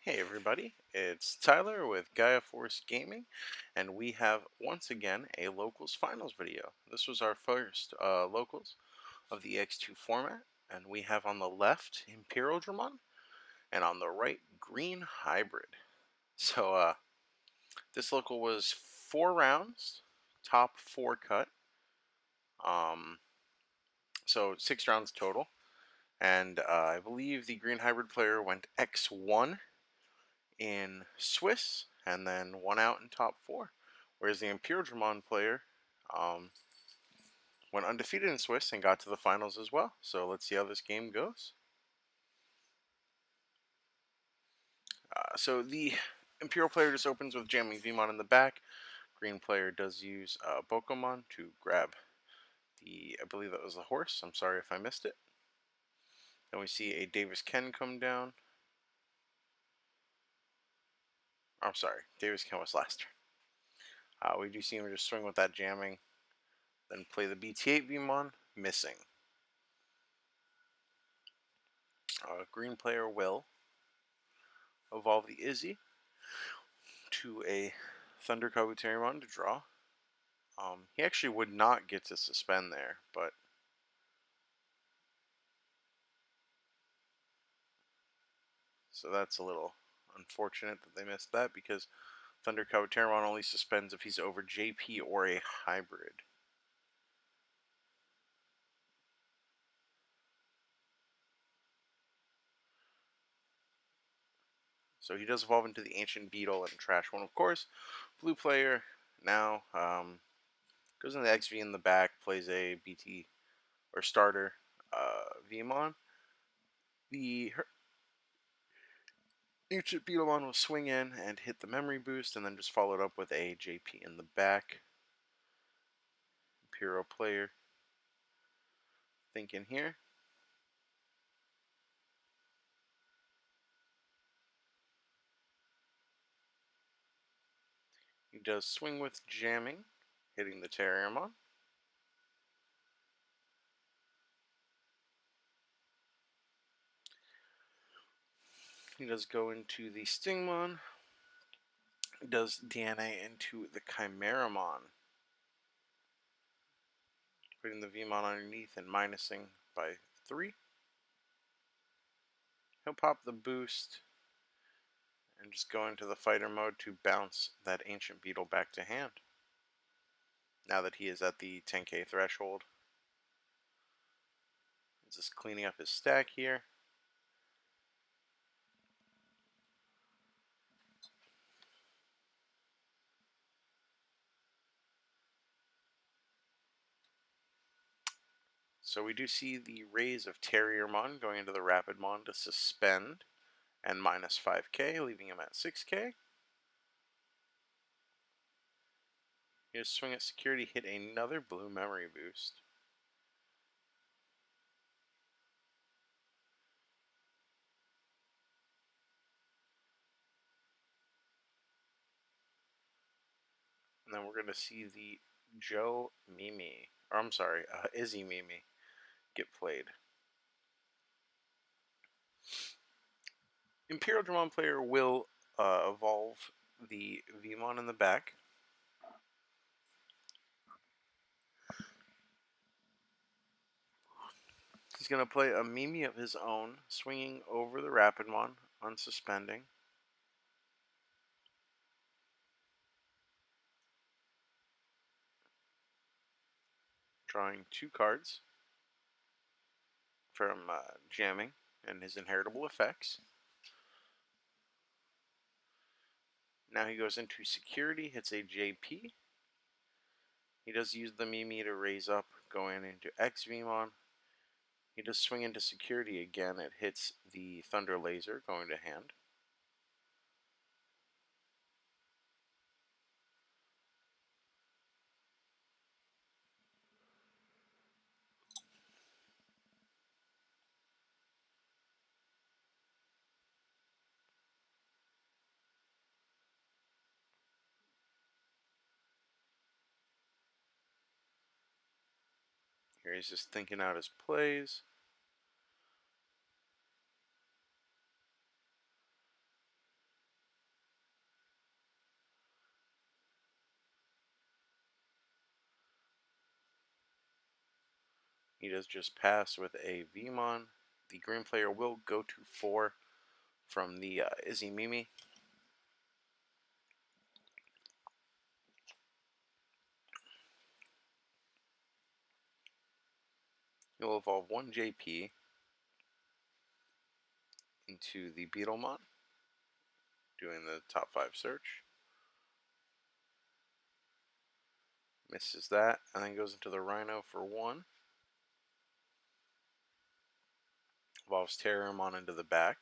Hey everybody, it's Tyler with Gaia Force Gaming, and we have once again a Locals Finals video. This was our first Locals of the EX02 format, and we have on the left Imperialdramon, and on the right Green Hybrid. So this local was 4 rounds, top 4 cut, um, so 6 rounds total, and I believe the Green Hybrid player went X1 in Swiss and then won out in top 4. Whereas the Imperialdramon player um, went undefeated in Swiss and got to the finals as well. So let's see how this game goes. So the Imperial player just opens with jamming Vmon in the back. Green player does use Bokomon to grab I believe that was the horse. I'm sorry if I missed it. Then we see a Davis Ken come down. I'm sorry, Davis Ken was last turn. We do see him just swing with that jamming, then play the BT8 Vmon, missing. Green player will evolve the Izzy to a Thunder Kabuterimon to draw. He actually would not get to suspend there, but so that's a little unfortunate that they missed that because Thunder Kabuterimon only suspends if he's over JP or a hybrid. So he does evolve into the Ancient Beetle and trash one, of course. Blue player now goes in the XV in the back, plays a BT or starter Vmon. The Ancient Beetlemon will swing in and hit the memory boost, and then just followed up with a JP in the back. Imperial player thinking here. He does swing with jamming, hitting the Terriermon. He does go into the Stingmon. He does DNA into the Chimeramon, putting the Vmon underneath and minusing by 3. He'll pop the boost and just go into the fighter mode to bounce that Ancient Beetle back to hand. Now that he is at the 10k threshold. He's just cleaning up his stack here. So we do see the raise of Terriermon going into the Rapidmon to suspend and minus 5k, leaving him at 6k. He just swing at security, hit another blue memory boost. And then we're going to see the Izzy Mimi get played. Imperialdramon player will evolve the Vmon in the back. He's going to play a Mimi of his own, swinging over the Rapidmon, unsuspending. Drawing 2 cards from jamming and his inheritable effects. Now he goes into security, hits a JP. He does use the Mimi to raise up, going into X Vmon. He does swing into security again. It hits the Thunder Laser, going to hand. Here he's just thinking out his plays. He does just pass with a Vmon. The green player will go to 4 from the Izzy Mimi. He'll evolve 1 JP into the Beetlemon, doing the top 5 search. Misses that, and then goes into the Rhino for 1. Evolves Terramon into the back.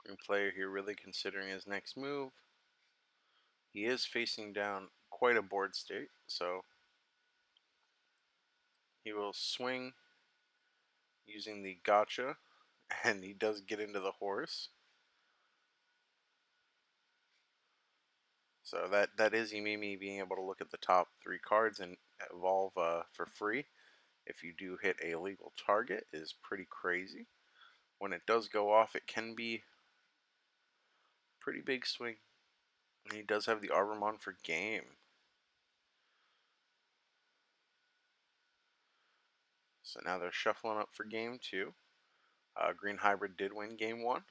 Green player here really considering his next move. He is facing down quite a board state, so he will swing using the gotcha, and he does get into the horse. So that is Mimi being able to look at the top 3 cards and evolve for free if you do hit a legal target is pretty crazy. When it does go off, it can be pretty big swing. And he does have the Arbomon for game. So now they're shuffling up for game 2. Green Hybrid did win game 1.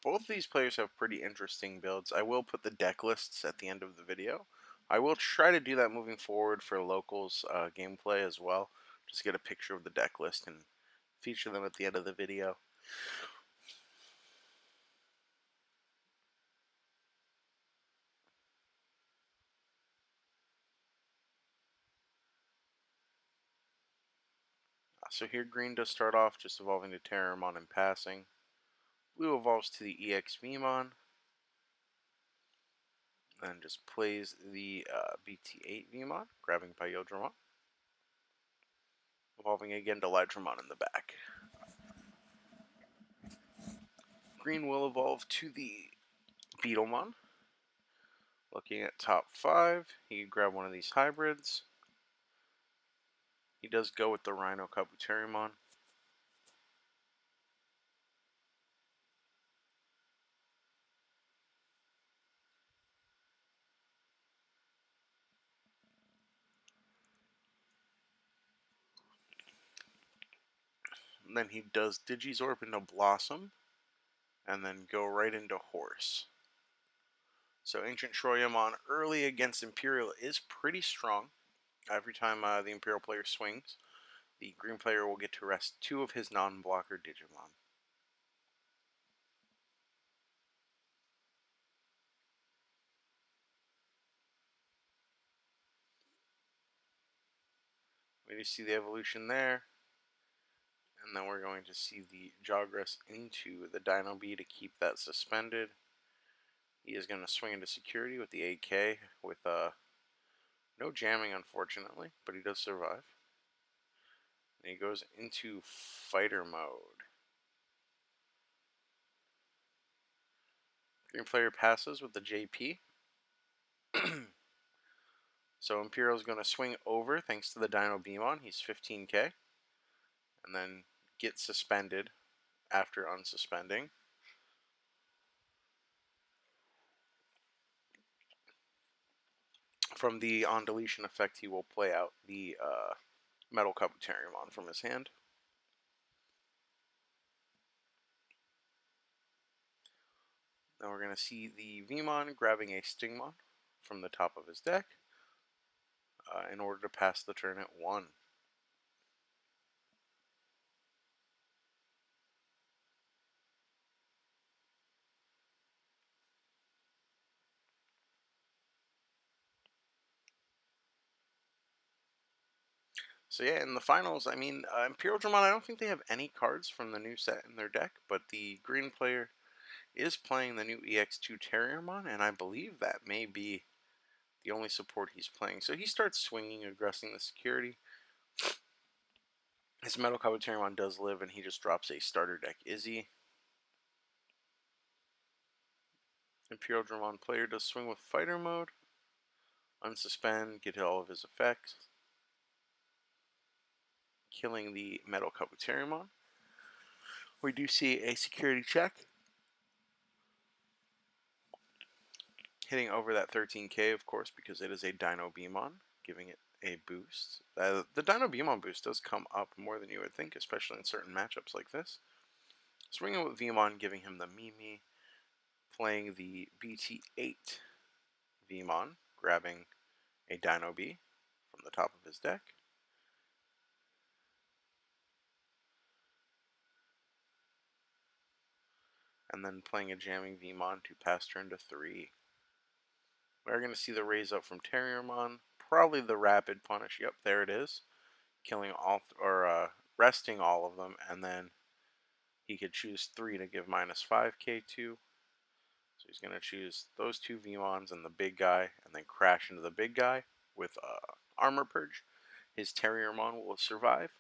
Both these players have pretty interesting builds. I will put the deck lists at the end of the video. I will try to do that moving forward for locals gameplay as well. Just get a picture of the deck list and feature them at the end of the video. So here green does start off just evolving to Terramon and passing. Blue evolves to the EX02, then just plays the BT8 Vmon, grabbing Imperialdramon, evolving again to Lightramon in the back. Green will evolve to the Beetlemon. Looking at top 5, he can grab one of these hybrids. He does go with the Rhino Kabuterimon. And then he does Digizorb into Blossom, and then go right into Horse. So Ancient Troyamon early against Imperial is pretty strong. Every time the Imperial player swings, the green player will get to rest 2 of his non-blocker Digimon. We just see the evolution there. And then we're going to see the Jogress into the Dino Bee to keep that suspended. He is going to swing into security with the AK with no jamming, unfortunately, but he does survive. And he goes into fighter mode. Green player passes with the JP. So Imperial is going to swing over thanks to the Dino Beamon. He's 15k. And then get suspended after unsuspending. From the on deletion effect, he will play out the Metal Kabuterimon from his hand. Now we're going to see the Vmon grabbing a Stingmon from the top of his deck in order to pass the turn at 1. So yeah, in the finals, I mean, Imperialdramon, I don't think they have any cards from the new set in their deck, but the green player is playing the new EX02 Terriermon, and I believe that may be the only support he's playing. So he starts swinging, aggressing the security. His Metal Terriermon does live, and he just drops a starter deck Izzy. Imperialdramon player does swing with fighter mode, unsuspend, get all of his effects, killing the Metal Terriermon. We do see a security check, hitting over that 13k, of course, because it is a Dino Beamon, giving it a boost. The Dino Beamon boost does come up more than you would think, especially in certain matchups like this. Swinging with Veemon, giving him the Mimi, playing the BT8 Veemon, grabbing a Dino B from the top of his deck. And then playing a jamming Veemon to pass turn to 3. We're going to see the raise up from Terriermon, probably the rapid punish. Yep, there it is. Killing all, resting all of them, and then he could choose 3 to give minus 5k to. So he's going to choose those 2 Veemons and the big guy, and then crash into the big guy with Armor Purge. His Terriermon will survive.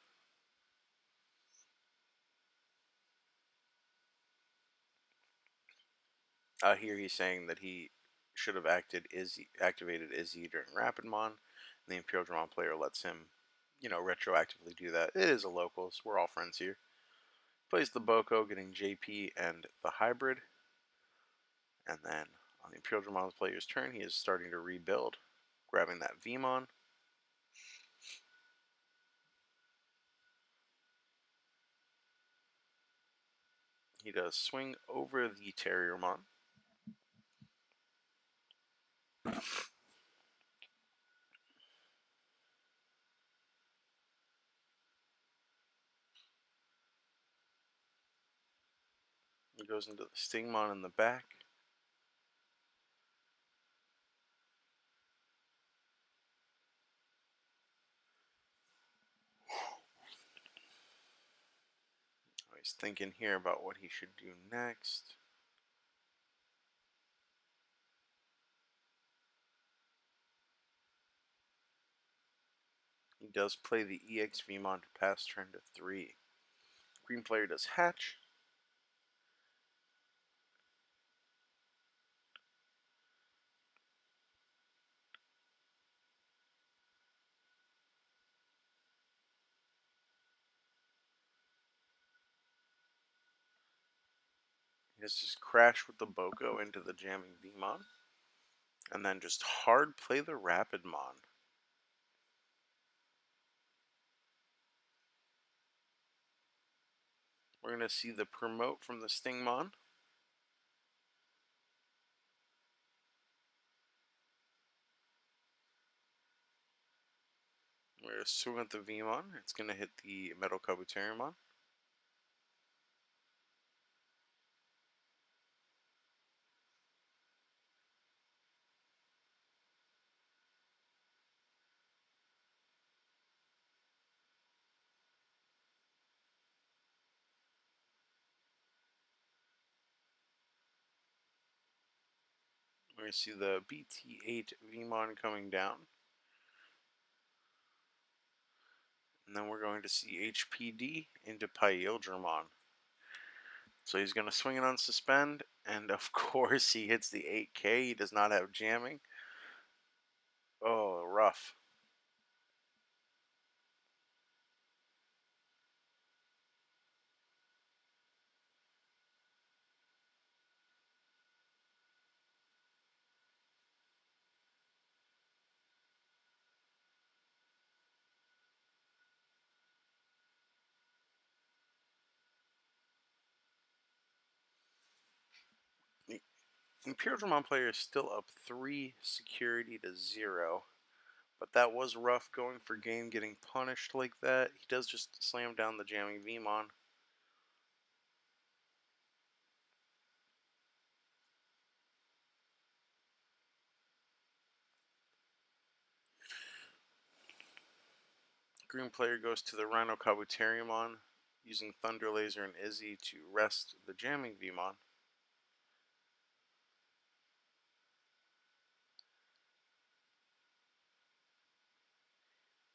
Here he's saying that he should have activated Izzy during Rapidmon, and the Imperialdramon player lets him, retroactively do that. It is a locals. We're all friends here. Plays the Boko, getting JP and the hybrid. And then on the Imperialdramon player's turn, he is starting to rebuild, grabbing that Veemon. He does swing over the Terriermon. He goes into the Stingmon in the back. He's thinking here about what he should do next. He does play the EX Veemon to pass turn to 3. Green player does hatch. He has just crashed with the Boko into the jamming Veemon. And then just hard play the Rapidmon. We're going to see the promote from the Stingmon. We're going to swing at the Veemon. It's going to hit the Metal Terriermon. We're going to see the BT8 Veemon coming down. And then we're going to see HPD into Imperialdramon. So he's going to swing it on suspend, and of course he hits the 8k. He does not have jamming. Oh, rough. The Imperialdramon player is still up 3 security to 0. But that was rough going for game, getting punished like that. He does just slam down the jamming Veemon. Green player goes to the Rhino Kabuterimon, using Thunder Laser and Izzy to rest the jamming Vmon.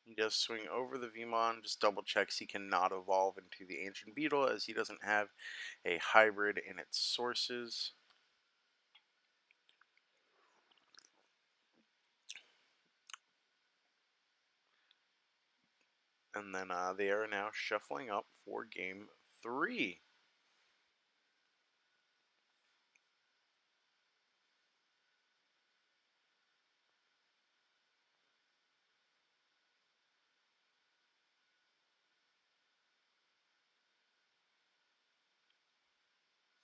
He does swing over the Vmon, just double checks he cannot evolve into the Ancient Beetle as he doesn't have a hybrid in its sources. And then they are now shuffling up for game 3.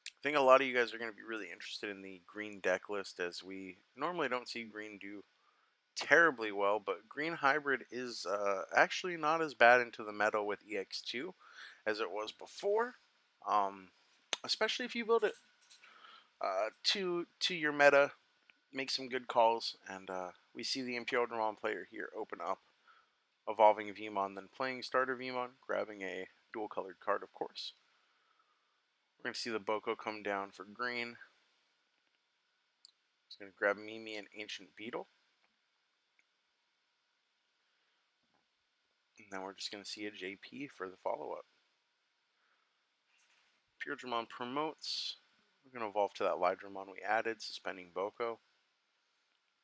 I think a lot of you guys are going to be really interested in the green deck list, as we normally don't see green do terribly well, but green hybrid is actually not as bad into the meta with EX2 as it was before, especially if you build it to your meta, make some good calls, and we see the Imperialdramon player here open up evolving Vmon, then playing starter Vmon, grabbing a dual colored card, of course. We're going to see the Boko come down for green. He's going to grab Mimi and Ancient Beetle. And then we're just going to see a JP for the follow-up. Imperialdramon promotes. We're going to evolve to that Lydramon we added, suspending Boko.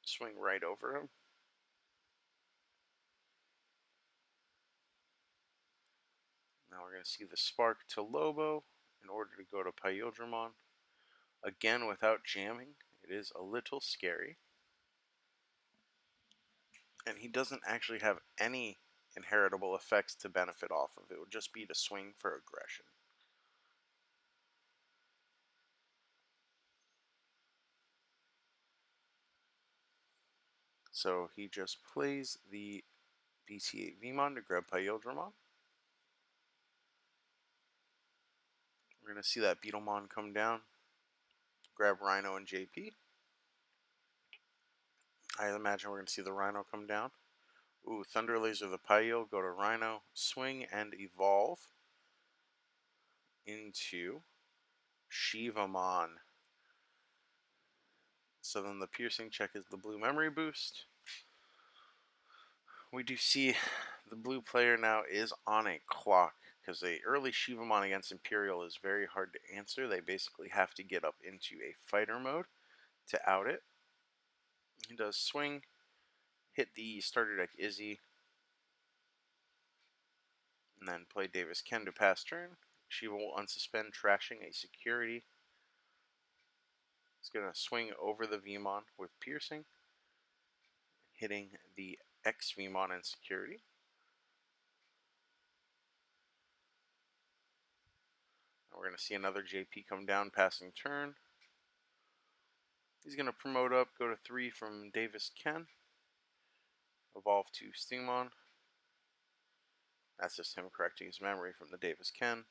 Swing right over him. Now we're going to see the Spark to Lobo in order to go to Imperialdramon. Again, without jamming, it is a little scary. And he doesn't actually have any inheritable effects to benefit off of. It would just be to swing for aggression. So he just plays the BC8 Vmon to grab Imperialdramon. We're going to see that Beetlemon come down, grab Rhino and JP. I imagine we're going to see the Rhino come down. Ooh, Thunder Laser the Pyel, go to Rhino, swing and evolve into Shivamon. So then the piercing check is the blue memory boost. We do see the blue player now is on a clock, because a early Shivamon against Imperial is very hard to answer. They basically have to get up into a fighter mode to out it. He does swing, hit the starter deck Izzy, and then play Davis Ken to pass turn. Shiva will unsuspend, trashing a security. He's going to swing over the Vmon with piercing, hitting the X Vmon in security. And we're going to see another JP come down, passing turn. He's going to promote up, go to 3 from Davis Ken, evolve to Stingmon. That's just him correcting his memory from the Davis Ken.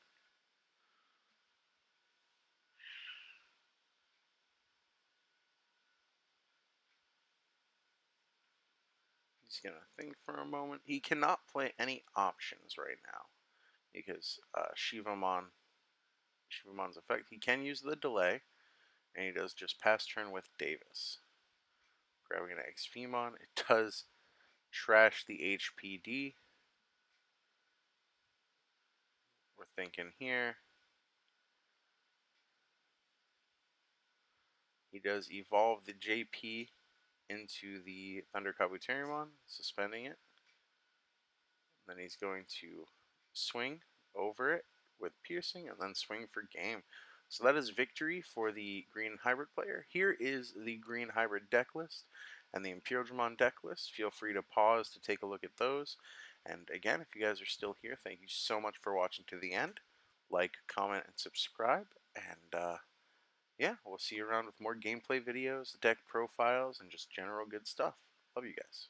He's going to think for a moment. He cannot play any options right now because Shivamon's effect. He can use the delay, and he does just pass turn with Davis. Grabbing an X-Vmon. It does trash the HPD. We're thinking here. He does evolve the JP into the Thunder Kabuterimon, suspending it. Then he's going to swing over it with piercing and then swing for game. So that is victory for the green hybrid player. Here is the green hybrid deck list and the Imperialdramon deck list. Feel free to pause to take a look at those. And again, if you guys are still here, thank you so much for watching to the end. Like, comment, and subscribe. And yeah, we'll see you around with more gameplay videos, deck profiles, and just general good stuff. Love you guys.